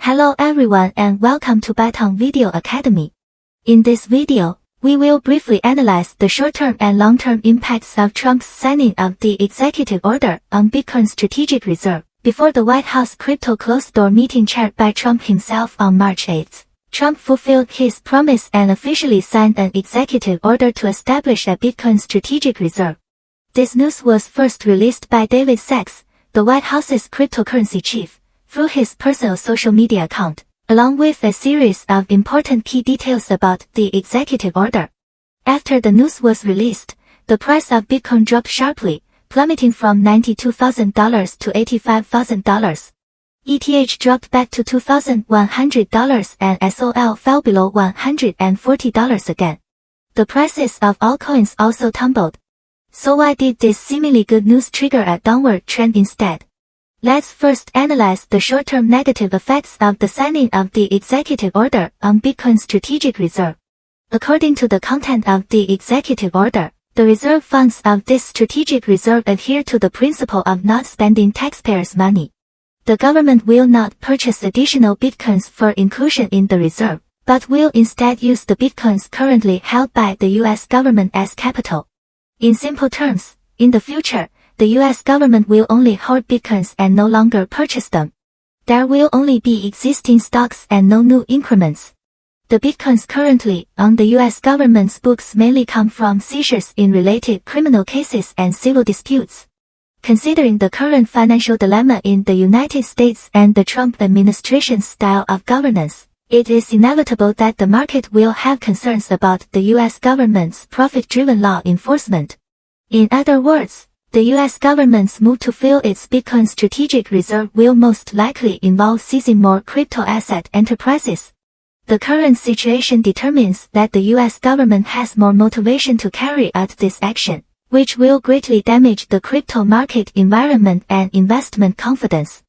Hello everyone and welcome to Byton Video Academy. In this video, we will briefly analyze the short-term and long-term impacts of Trump's signing of the executive order on Bitcoin strategic reserve before the White House crypto closed-door meeting chaired by Trump himself on March 8. Trump fulfilled his promise and officially signed an executive order to establish a Bitcoin strategic reserve. This news was first released by David Sacks, the White House's cryptocurrency chief, through his personal social media account, along with a series of important key details about the executive order. After the news was released, the price of Bitcoin dropped sharply, plummeting from $92,000 to $85,000. ETH dropped back to $2,100 and SOL fell below $140 again. The prices of altcoins also tumbled. So why did this seemingly good news trigger a downward trend instead? Let's first analyze the short-term negative effects of the signing of the executive order on Bitcoin strategic reserve. According to the content of the executive order, the reserve funds of this strategic reserve adhere to the principle of not spending taxpayers' money. The government will not purchase additional Bitcoins for inclusion in the reserve, but will instead use the Bitcoins currently held by the US government as capital. In simple terms, in the future, the US government will only hold Bitcoins and no longer purchase them. There will only be existing stocks and no new increments. The Bitcoins currently on the US government's books mainly come from seizures in related criminal cases and civil disputes. Considering the current financial dilemma in the United States and the Trump administration's style of governance, it is inevitable that the market will have concerns about the US government's profit-driven law enforcement. In other words, the US government's move to fill its Bitcoin strategic reserve will most likely involve seizing more crypto asset enterprises. The current situation determines that the US government has more motivation to carry out this action, which will greatly damage the crypto market environment and investment confidence.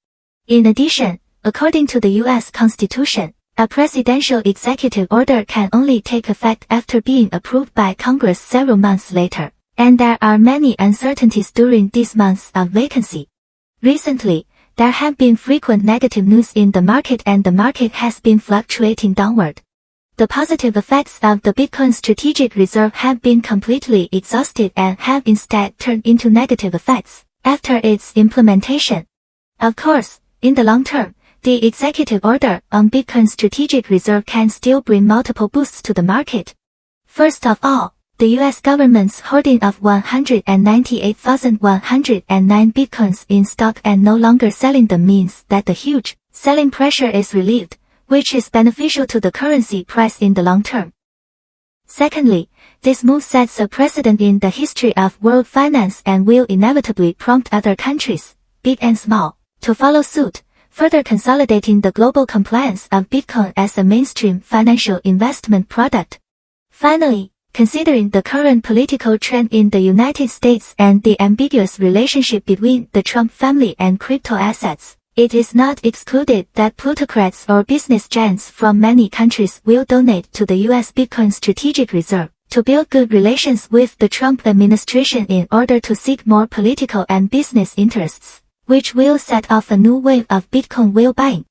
In addition, according to the US Constitution, a presidential executive order can only take effect after being approved by Congress several months later, and there are many uncertainties during these months of vacancy. Recently, there have been frequent negative news in the market and the market has been fluctuating downward. The positive effects of the Bitcoin strategic reserve have been completely exhausted and have instead turned into negative effects after its implementation. Of course, in the long term, the executive order on Bitcoin strategic reserve can still bring multiple boosts to the market. First of all, the US government's holding of 198,109 Bitcoins in stock and no longer selling them means that the huge selling pressure is relieved, which is beneficial to the currency price in the long term. Secondly, this move sets a precedent in the history of world finance and will inevitably prompt other countries, big and small, to follow suit, further consolidating the global compliance of Bitcoin as a mainstream financial investment product. Finally, considering the current political trend in the United States and the ambiguous relationship between the Trump family and crypto assets, it is not excluded that plutocrats or business giants from many countries will donate to the US Bitcoin strategic reserve to build good relations with the Trump administration in order to seek more political and business interests, which will set off a new wave of Bitcoin whale buying.